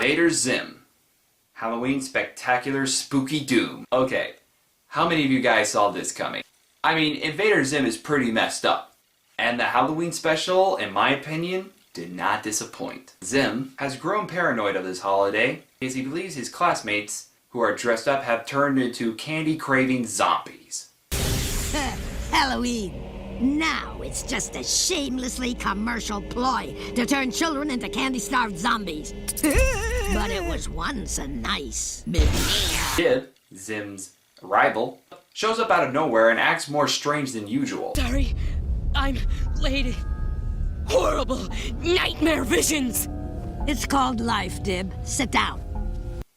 Invader Zim. Halloween Spectacular Spooky Doom. Okay, how many of you guys saw this coming? I mean, Invader Zim is pretty messed up. And the Halloween special, in my opinion, did not disappoint. Zim has grown paranoid of this holiday as he believes his classmates who are dressed up have turned into candy-craving zombies. Halloween. Now it's just a shamelessly commercial ploy to turn children into candy-starved zombies. But it was once a nice Dib, Zim's rival, shows up out of nowhere and acts more strange than usual. Sorry, I'm late. Horrible nightmare visions! It's called life, Dib. Sit down.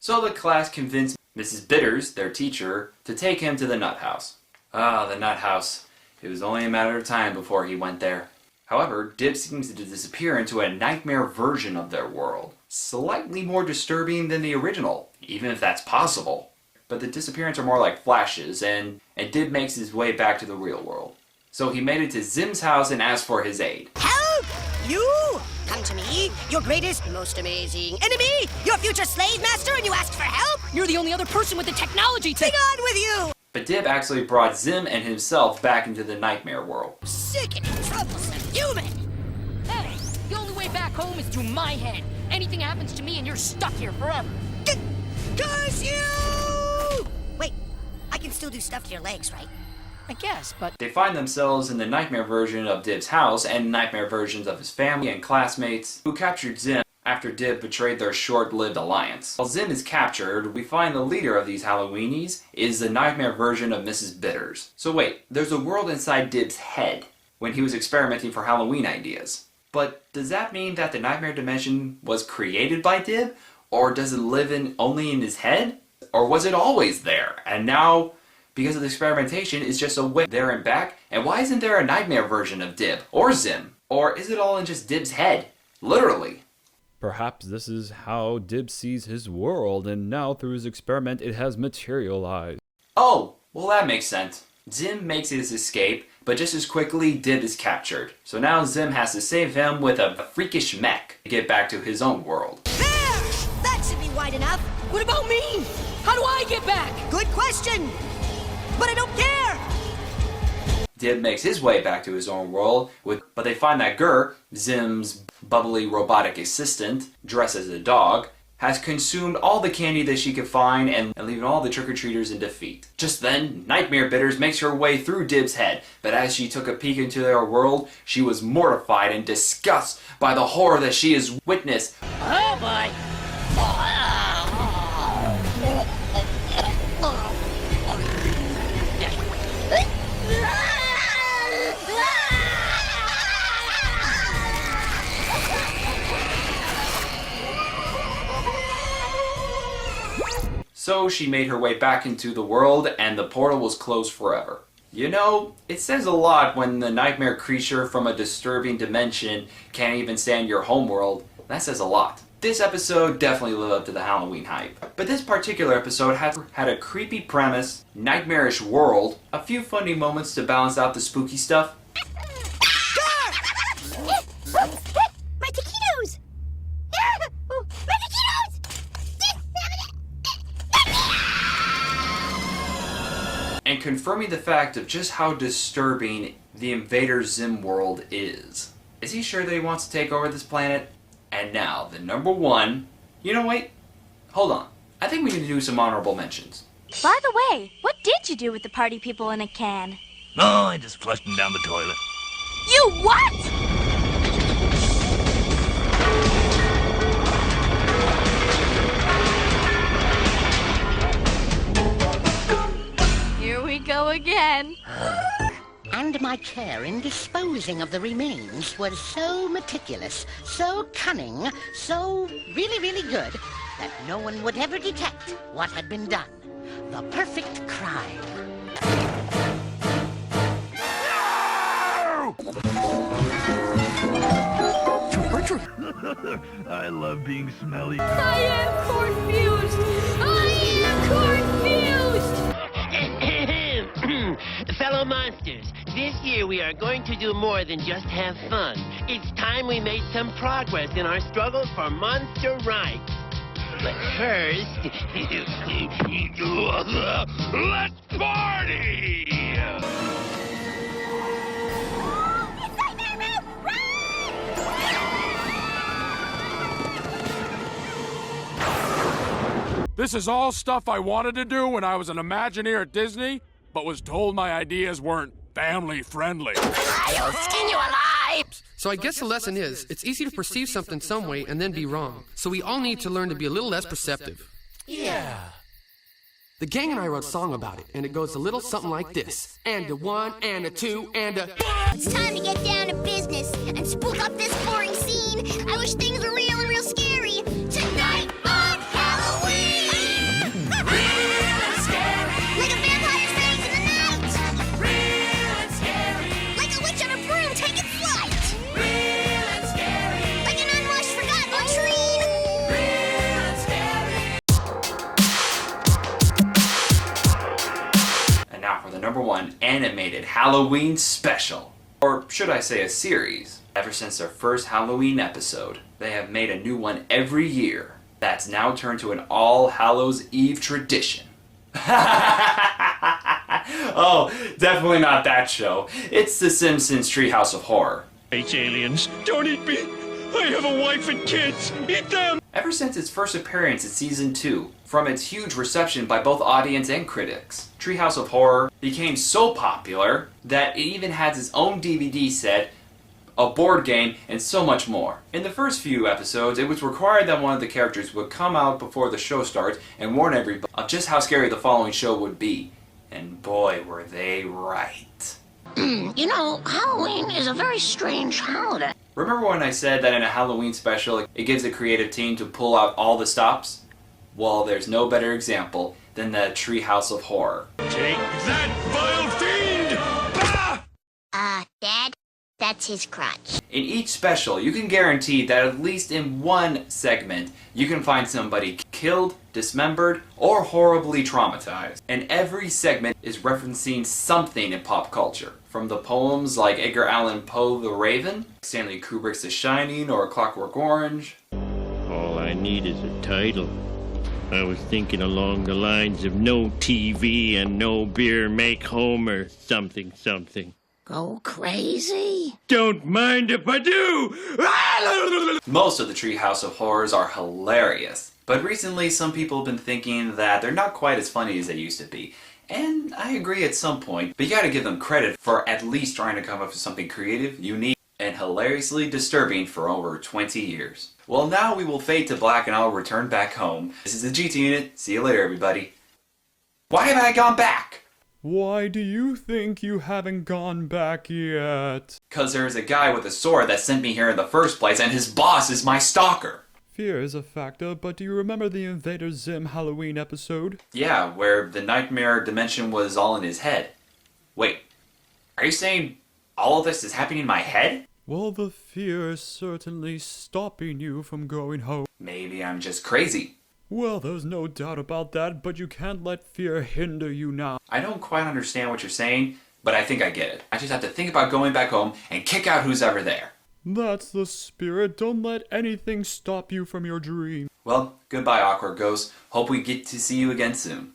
So the class convinced Mrs. Bitters, their teacher, to take him to the nut house. Ah, the nut house. It was only a matter of time before he went there. However, Dib seems to disappear into a nightmare version of their world. Slightly more disturbing than the original, even if that's possible. But the disappearance are more like flashes, and Dib makes his way back to the real world. So he made it to Zim's house and asked for his aid. Help! You! Come to me, your greatest, most amazing enemy, your future slave master, and you asked for help? You're the only other person with the technology to— Bring on with you! But Dib actually brought Zim and himself back into the nightmare world. Sickening, troublesome human! Hey, the only way back home is through my head. Anything happens to me and you're stuck here forever. Curse you! Wait, I can still do stuff to your legs, right? I guess, but... They find themselves in the nightmare version of Dib's house and nightmare versions of his family and classmates who captured Zim after Dib betrayed their short-lived alliance. While Zim is captured, we find the leader of these Halloweenies is the nightmare version of Mrs. Bitters. So wait, there's a world inside Dib's head when he was experimenting for Halloween ideas. But does that mean that the nightmare dimension was created by Dib? Or does it live only in his head? Or was it always there? And now, because of the experimentation, it's just a way there and back? And why isn't there a nightmare version of Dib or Zim? Or is it all in just Dib's head? Literally. Perhaps this is how Dib sees his world, and now through his experiment it has materialized. Oh, well that makes sense. Zim makes his escape, but just as quickly Dib is captured. So now Zim has to save him with a freakish mech to get back to his own world. There! That should be wide enough. What about me? How do I get back? Good question! But I don't care! Dib makes his way back to his own world, but they find that Gur, Zim's bubbly robotic assistant, dressed as a dog, has consumed all the candy that she could find and leaving all the trick-or-treaters in defeat. Just then, Nightmare Bitters makes her way through Dib's head, but as she took a peek into their world, she was mortified and disgusted by the horror that she has witnessed. Oh boy! So she made her way back into the world and the portal was closed forever. You know, it says a lot when the nightmare creature from a disturbing dimension can't even stand your homeworld. That says a lot. This episode definitely lived up to the Halloween hype. But this particular episode had a creepy premise, nightmarish world, a few funny moments to balance out the spooky stuff. My taquitos! My taquitos! And confirming the fact of just how disturbing the Invader Zim world is. Is he sure that he wants to take over this planet? And now, the number one... You know, wait. Hold on. I think we need to do some honorable mentions. By the way, what did you do with the party people in a can? Oh, I just flushed them down the toilet. You what? Here we go again. And my care in disposing of the remains was so meticulous, so cunning, so really good, that no one would ever detect what had been done. The perfect crime. I love being smelly. I am confused! I am confused! Fellow monsters, this year we are going to do more than just have fun. It's time we made some progress in our struggle for monster rights. But first, Let's party! This is all stuff I wanted to do when I was an Imagineer at Disney, but was told my ideas weren't family friendly. I'll skin you alive! So I guess the lesson is, it's easy to perceive something some way and then be wrong. So we all need to learn to be a little less perceptive. Yeah. The gang and I wrote a song about it, and it goes a little something like this. And a one, and a two, and a... It's time to get down to business and spook up this boring scene. I wish things were real and real scary. Tonight on Halloween! Real and scary! Like a vampire's face in the night! Real and scary! Like a witch on a broom taking flight! Real and scary! Like an unwashed, forgotten latrine! Real and scary! And now for the #1 animated Halloween special. Or should I say a series. Ever since their first Halloween episode, they have made a new one every year. That's now turned to an All Hallows Eve tradition. Oh, definitely not that show. It's The Simpsons Treehouse of Horror. H aliens, don't eat me! I have a wife and kids! Eat them! Ever since its first appearance in Season 2, from its huge reception by both audience and critics, Treehouse of Horror became so popular that it even has its own DVD set, a board game, and so much more. In the first few episodes, it was required that one of the characters would come out before the show starts and warn everybody of just how scary the following show would be. And boy, were they right. You know, Halloween is a very strange holiday. Remember when I said that in a Halloween special, it gives the creative team to pull out all the stops? Well, there's no better example than the Treehouse of Horror. Take that, vile fiend! Bah! Dad, that's his crotch. In each special, you can guarantee that at least in one segment, you can find somebody killed, dismembered, or horribly traumatized. And every segment is referencing something in pop culture. From the poems like Edgar Allan Poe The Raven, Stanley Kubrick's The Shining, or Clockwork Orange. all I need is a title. I was thinking along the lines of no TV and no beer make Homer something something. Go crazy? Don't mind if I do! Most of the Treehouse of Horrors are hilarious, but recently some people have been thinking that they're not quite as funny as they used to be. And I agree at some point, but you gotta give them credit for at least trying to come up with something creative, unique, and hilariously disturbing for over 20 years. Well, now we will fade to black and I'll return back home. This is the GTunit. See you later, everybody. Why have I gone back? Why do you think you haven't gone back yet? 'Cause there's a guy with a sword that sent me here in the first place, and his boss is my stalker. Fear is a factor, but do you remember the Invader Zim Halloween episode? Yeah, where the nightmare dimension was all in his head. Wait, are you saying all of this is happening in my head? Well, the fear is certainly stopping you from going home. Maybe I'm just crazy. Well, there's no doubt about that, but you can't let fear hinder you now. I don't quite understand what you're saying, but I think I get it. I just have to think about going back home and kick out who's ever there. That's the spirit. Don't let anything stop you from your dream. Well, goodbye, Awkward Ghost. Hope we get to see you again soon.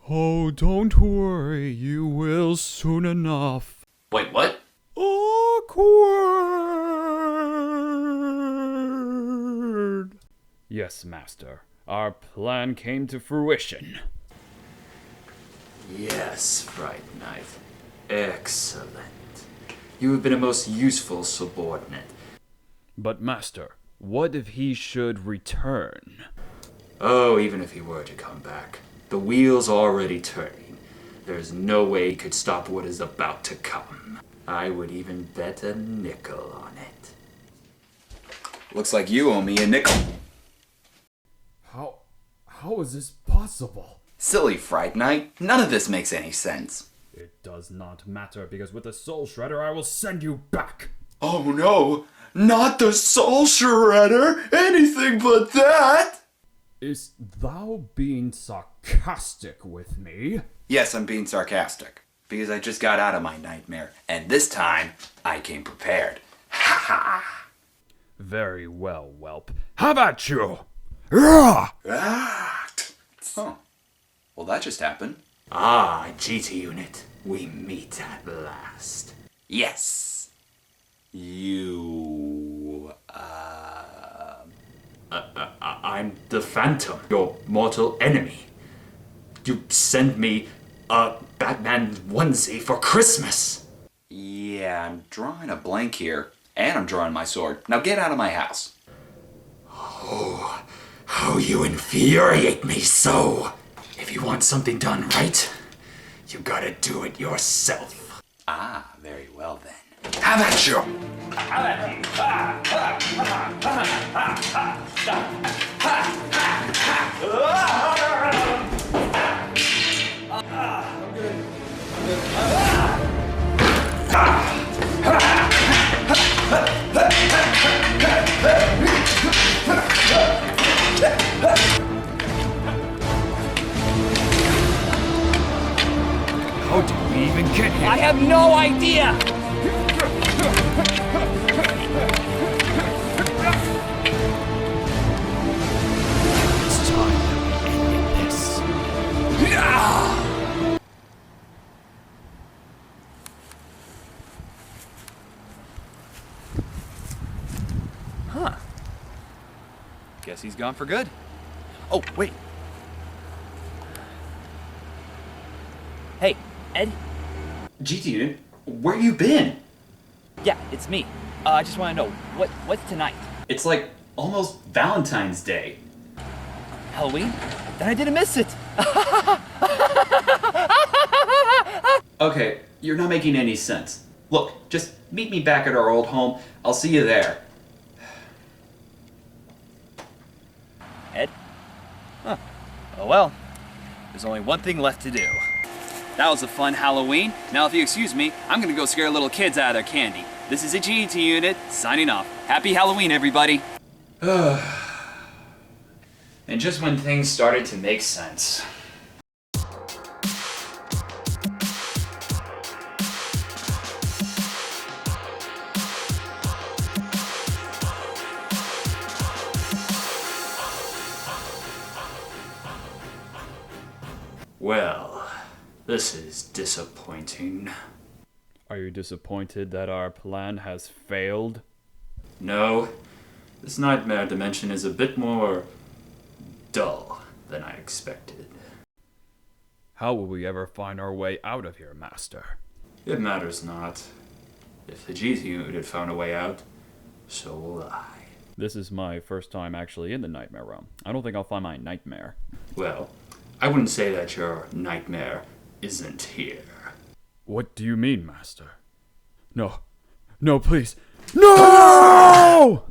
Oh, don't worry. You will soon enough. Wait, what? Awkward! Yes, Master. Our plan came to fruition. Yes, Fright Night. Excellent. You have been a most useful subordinate. But Master, what if he should return? Oh, even if he were to come back, the wheel's already turning. There's no way he could stop what is about to come. I would even bet a nickel on it. Looks like you owe me a nickel. How is this possible? Silly Fright Night. None of this makes any sense. It does not matter, because with the Soul Shredder I will send you back. Oh no! Not the Soul Shredder! Anything but that! Is thou being sarcastic with me? Yes, I'm being sarcastic. Because I just got out of my nightmare, and this time, I came prepared. Ha ha! Very well, whelp. How about you? Ah! Oh. Well, that just happened. Ah, GTunit, we meet at last. Yes. You, I'm the Phantom, your mortal enemy. You sent me a Batman onesie for Christmas. Yeah, I'm drawing a blank here. And I'm drawing my sword. Now get out of my house. Oh, how you infuriate me so. If you want something done right, you gotta do it yourself. Ah, very well then. Have at you! Have at you! How did we even get here? I have no idea! It's time that we ended this. Huh. Guess he's gone for good. Oh, wait. Hey, Ed? GTunit, where you been? Yeah, it's me. I just want to know, what's tonight? It's like almost Valentine's Day. Halloween? Then I didn't miss it! Okay, you're not making any sense. Look, just meet me back at our old home. I'll see you there. Ed? Huh. Oh well. There's only one thing left to do. That was a fun Halloween. Now if you excuse me, I'm gonna go scare little kids out of their candy. This is a GTunit, signing off. Happy Halloween, everybody. And just when things started to make sense. Well, this is disappointing. Are you disappointed that our plan has failed? No, this nightmare dimension is a bit more dull than I expected. How will we ever find our way out of here, Master? It matters not. If the GTunit had found a way out, so will I. This is my first time actually in the Nightmare Realm. I don't think I'll find my nightmare. Well, I wouldn't say that your nightmare isn't here. What do you mean, Master? No. No, please. No!